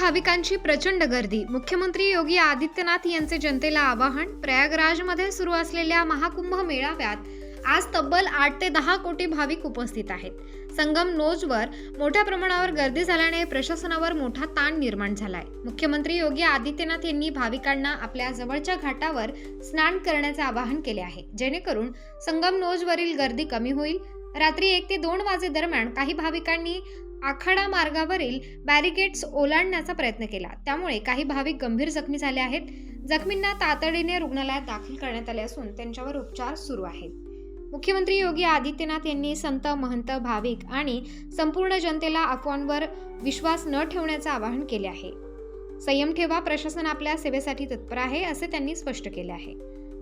भाविकांची प्रचंड गर्दी। मुख्यमंत्री योगी आदित्यनाथ यांचे जनतेला आवाहन। प्रयागराजमध्ये सुरू असलेल्या महाकुंभ मेळाव्यात आज तब्बल 8 ते 10 कोटी भाविक उपस्थित आहेत। संगम नोजवर मोठ्या प्रमाणावर गर्दी झाल्याने प्रशासनावर मोठा ताण निर्माण झालाय। मुख्यमंत्री योगी आदित्यनाथ यांनी भाविकांना आपल्या जवळच्या घाटावर स्नान करण्याचे आवाहन केले आहे, जेणेकरून संगम नोजवरील गर्दी कमी होईल। रात्री 1 ते 2 वाजे दरम्यान काही भाविकांनी आखाडा मार्गावरील बॅरिकेड्स ओलांडण्याचा प्रयत्न केला, त्यामुळे काही भाविक गंभीर जखमी झाले आहेत। जखमींना तातडीने रुग्णालयात दाखल करण्यात आले असून त्यांच्यावर उपचार सुरू आहेत। मुख्यमंत्री योगी आदित्यनाथ यांनी संत, महंत, भाविक आणि संपूर्ण जनतेला अफवांवर विश्वास न ठेवण्याचे आवाहन केले आहे। संयम ठेवा, प्रशासन आपल्या सेवेसाठी तत्पर आहे, असे त्यांनी स्पष्ट केले आहे।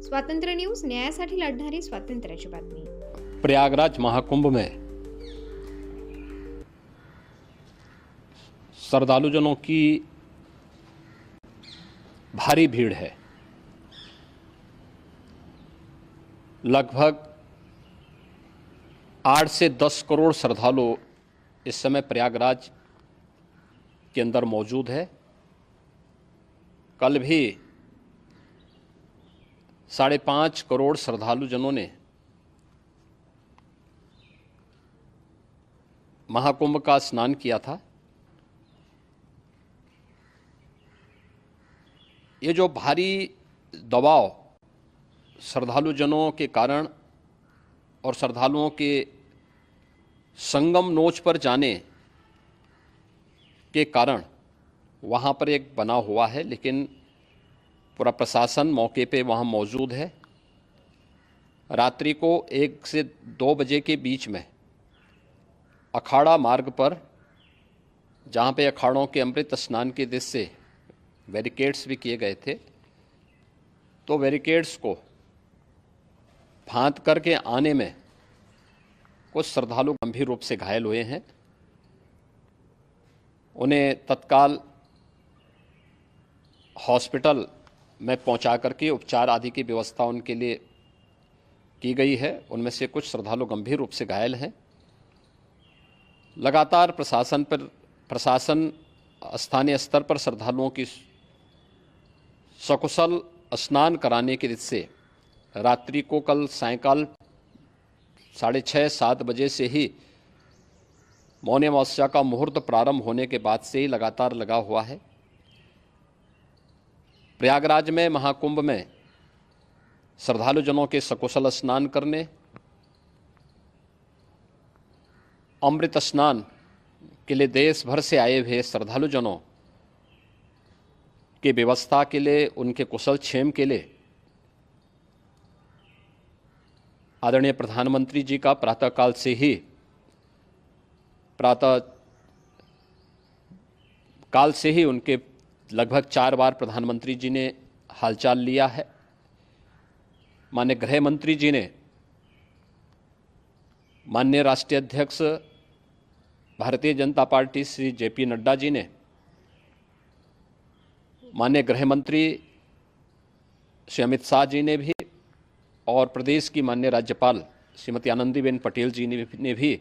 स्वातंत्र्य न्यूज, न्यायासाठी लढणारी स्वातंत्र्याची बातमी। प्रयागराज महाकुंभ में श्रद्धालुजनों की भारी भीड़ है। लगभग 8 से 10 करोड़ श्रद्धालु इस समय प्रयागराज के अंदर मौजूद है। कल भी 5.5 करोड़ श्रद्धालुजनों ने महाकुंभ का स्नान किया था। ये जो भारी दबाव श्रद्धालुजनों के कारण और श्रद्धालुओं के संगम नोच पर जाने के कारण वहाँ पर एक बना हुआ है, लेकिन पूरा प्रशासन मौके पे वहाँ मौजूद है। रात्रि को 1 से 2 बजे के बीच में अखाड़ा मार्ग पर, जहाँ पे अखाड़ों के अमृत स्नान के दृश्य से बैरिकेड्स भी किए गए थे, तो बैरिकेड्स को फांद करके आने में कुछ श्रद्धालु गंभीर रूप से घायल हुए हैं। उन्हें तत्काल हॉस्पिटल में पहुंचा करके उपचार आदि की व्यवस्था उनके लिए की गई है। उनमें से कुछ श्रद्धालु गंभीर रूप से घायल हैं। लगातार प्रशासन स्थानीय स्तर पर श्रद्धालुओं की सकुशल स्नान कराने के दृष्टि से रात्रि को कल सायंकाल 6:30-7 बजे से ही मौन अमावस्या का मुहूर्त प्रारंभ होने के बाद से ही लगातार लगा हुआ है। प्रयागराज में महाकुंभ में श्रद्धालुजनों के सकुशल स्नान करने, अमृत स्नान के लिए देश भर से आए हुए श्रद्धालुजनों की व्यवस्था के लिए, उनके कुशल क्षेम के लिए आदरणीय प्रधानमंत्री जी का प्रातःकाल से ही उनके लगभग 4 बार प्रधानमंत्री जी ने हालचाल लिया है। माननीय गृह मंत्री जी ने, माननीय राष्ट्रीय अध्यक्ष भारतीय जनता पार्टी श्री JP नड्डा जी ने, माननीय गृह मंत्री श्री अमित शाह जी ने भी, और प्रदेश की माननीय राज्यपाल श्रीमती आनंदीबेन पटेल जी ने भी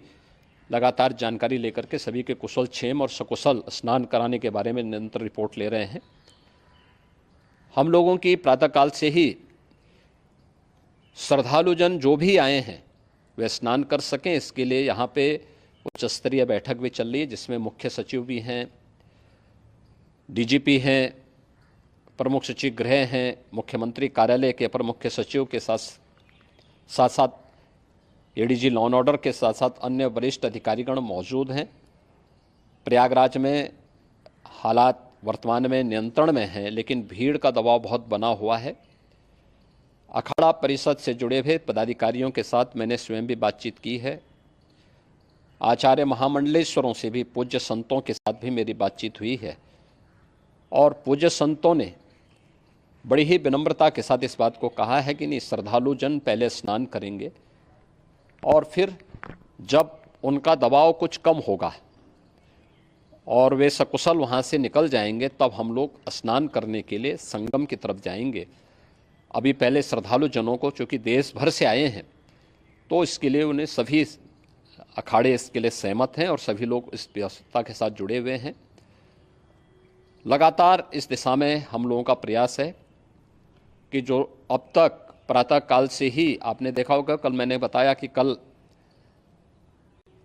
लगातार जानकारी लेकर के सभी के कुशल क्षेम और सकुशल स्नान कराने के बारे में निरंतर रिपोर्ट ले रहे हैं। हम लोगों की प्रातःकाल से ही श्रद्धालुजन जो भी आए हैं वे स्नान कर सकें, इसके लिए यहाँ पे उच्च स्तरीय बैठक भी चल रही है, जिसमें मुख्य सचिव भी हैं, DGP हैं, प्रमुख सचिव गृह हैं, मुख्यमंत्री कार्यालय के अपर मुख्य सचिव के साथ साथ ADG लॉ एंड ऑर्डर के साथ साथ अन्य वरिष्ठ अधिकारीगण मौजूद हैं। प्रयागराज में हालात वर्तमान में नियंत्रण में हैं, लेकिन भीड़ का दबाव बहुत बना हुआ है। अखाड़ा परिषद से जुड़े हुए पदाधिकारियों के साथ मैंने स्वयं भी बातचीत की है। आचार्य महामंडलेश्वरों से भी, पूज्य संतों के साथ भी मेरी बातचीत हुई है, और पूज्य संतों ने बड़ी ही विनम्रता के साथ इस बात को कहा है कि नहीं, श्रद्धालुजन पहले स्नान करेंगे और फिर जब उनका दबाव कुछ कम होगा और वे सकुशल वहाँ से निकल जाएंगे, तब हम लोग स्नान करने के लिए संगम की तरफ जाएंगे। अभी पहले श्रद्धालुजनों को, चूँकि देश भर से आए हैं, तो इसके लिए उन्हें सभी अखाड़े इसके लिए सहमत हैं और सभी लोग इस व्यवस्था के साथ जुड़े हुए हैं। लगातार इस दिशा में हम लोगों का प्रयास है कि जो अब तक प्रातः काल से ही आपने देखा होगा, कल मैंने बताया कि कल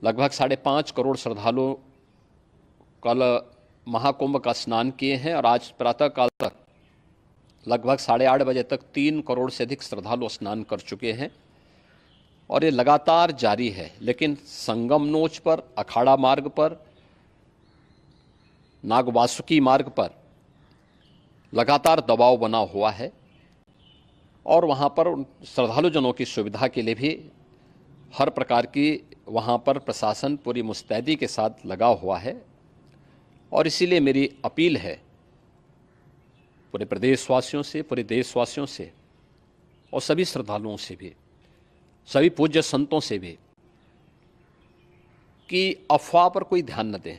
लगभग 5.5 करोड़ श्रद्धालु कल महाकुंभ का स्नान किए हैं और आज प्रातः काल तक लगभग 8:30 बजे तक 3 करोड़ से अधिक श्रद्धालु स्नान कर चुके हैं और ये लगातार जारी है। लेकिन संगम नोच पर, अखाड़ा मार्ग पर, नागवासुकी मार्ग पर लगातार दबाव बना हुआ है और वहाँ पर श्रद्धालुजनों की सुविधा के लिए भी हर प्रकार की वहाँ पर प्रशासन पूरी मुस्तैदी के साथ लगा हुआ है। और इसीलिए मेरी अपील है पूरे प्रदेशवासियों से, पूरे देशवासियों से और सभी श्रद्धालुओं से भी, सभी पूज्य संतों से भी कि अफवाह पर कोई ध्यान न दें,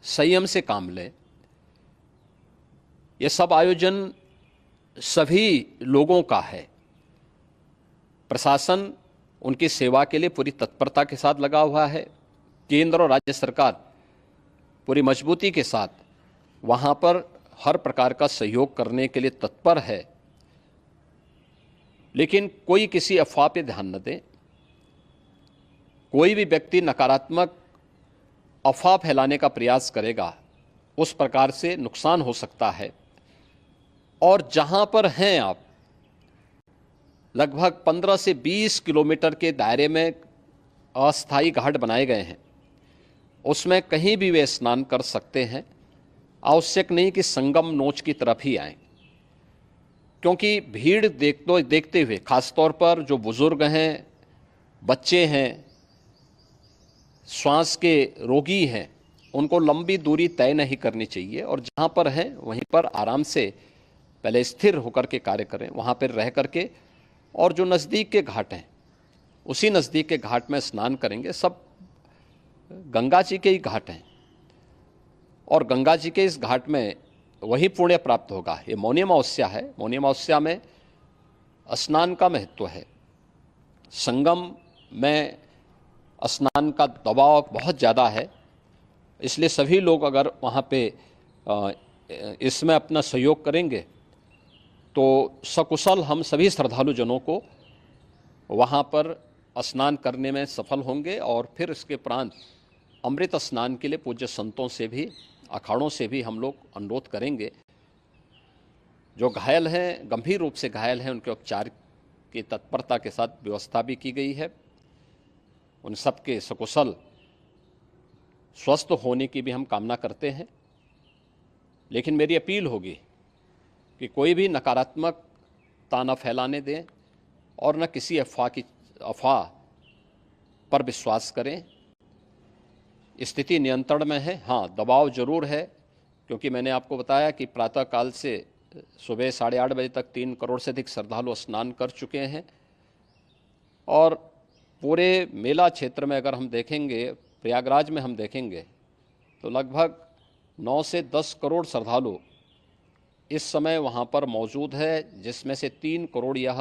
संयम से काम लें। ये सब आयोजन सभी लोगों का है। प्रशासन उनकी सेवा के लिए पूरी तत्परता के साथ लगा हुआ है। केंद्र और राज्य सरकार पूरी मजबूती के साथ वहाँ पर हर प्रकार का सहयोग करने के लिए तत्पर है। लेकिन कोई किसी अफवाह पे ध्यान न दें। कोई भी व्यक्ति नकारात्मक अफवाह फैलाने का प्रयास करेगा, उस प्रकार से नुकसान हो सकता है। और जहाँ पर हैं आप, लगभग 15 से 20 किलोमीटर के दायरे में अस्थायी घाट बनाए गए हैं, उसमें कहीं भी वे स्नान कर सकते हैं। आवश्यक नहीं कि संगम नोच की तरफ ही आएं, क्योंकि भीड़ देखते हुए खासतौर पर जो बुजुर्ग हैं, बच्चे हैं, श्वास के रोगी हैं, उनको लंबी दूरी तय नहीं करनी चाहिए और जहाँ पर हैं वहीं पर आराम से पहले स्थिर होकर के कार्य करें, वहाँ पर रह करके। और जो नज़दीक के घाट हैं, उसी नज़दीक के घाट में स्नान करेंगे। सब गंगा जी के ही घाट हैं और गंगा जी के इस घाट में वही पुण्य प्राप्त होगा। ये मौनी अमावस्या है। मौनी अमावस्या में स्नान का महत्व है। संगम में स्नान का दबाव बहुत ज़्यादा है, इसलिए सभी लोग अगर वहाँ पे इसमें अपना सहयोग करेंगे तो सकुशल हम सभी श्रद्धालुजनों को वहाँ पर स्नान करने में सफल होंगे। और फिर इसके उपरांत अमृत स्नान के लिए पूज्य संतों से भी, अखाड़ों से भी हम लोग अनुरोध करेंगे। जो घायल हैं, गंभीर रूप से घायल हैं, उनके उपचार की तत्परता के साथ व्यवस्था भी की गई है। उन सबके सकुशल स्वस्थ होने की भी हम कामना करते हैं। लेकिन मेरी अपील होगी कि कोई भी नकारात्मकता न फैलाने दें और न किसी अफवाह पर विश्वास करें। स्थिति नियंत्रण में है। हाँ, दबाव जरूर है, क्योंकि मैंने आपको बताया कि प्रातःकाल से सुबह 8:30 बजे तक 3 करोड़ से अधिक श्रद्धालु स्नान कर चुके हैं। और पूरे मेला क्षेत्र में अगर हम देखेंगे, प्रयागराज में हम देखेंगे तो लगभग 9 से 10 करोड़ श्रद्धालु इस समय वहाँ पर मौजूद है, जिसमें से 3 करोड़ यह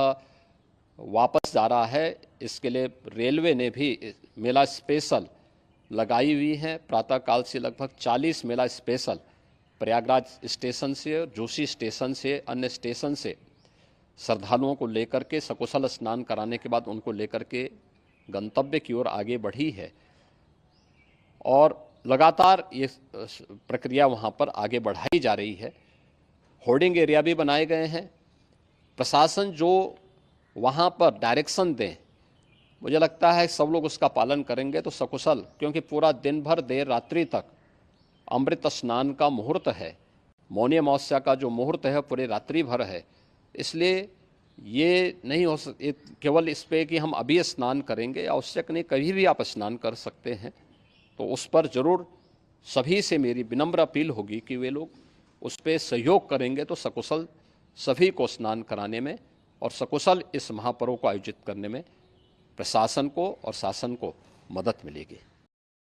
वापस जा रहा है। इसके लिए रेलवे ने भी मेला स्पेशल लगाई हुई है। प्रातःकाल से लगभग 40 मेला स्पेशल प्रयागराज स्टेशन से और जोशी स्टेशन से, अन्य स्टेशन से श्रद्धालुओं को लेकर के सकुशल स्नान कराने के बाद उनको लेकर के गंतव्य की ओर आगे बढ़ी है। और लगातार ये प्रक्रिया वहाँ पर आगे बढ़ाई जा रही है। होर्डिंग एरिया भी बनाए गए हैं। प्रशासन जो वहाँ पर डायरेक्शन दें, मुझे लगता है सब लोग उसका पालन करेंगे तो सकुशल, क्योंकि पूरा दिन भर देर रात्रि तक अमृत स्नान का मुहूर्त है। मौनी अमावस्या का जो मुहूर्त है पूरे रात्रि भर है। इसलिए ये नहीं हो केवल इस पे कि हम अभी स्नान करेंगे, आवश्यक नहीं, कभी भी आप स्नान कर सकते हैं। तो उस पर ज़रूर सभी से मेरी विनम्र अपील होगी कि वे लोग उस पर सहयोग करेंगे तो सकुशल सभी को स्नान कराने में और सकुशल इस महापर्व को आयोजित करने में प्रशासन को और शासन को मदद मिलेगी।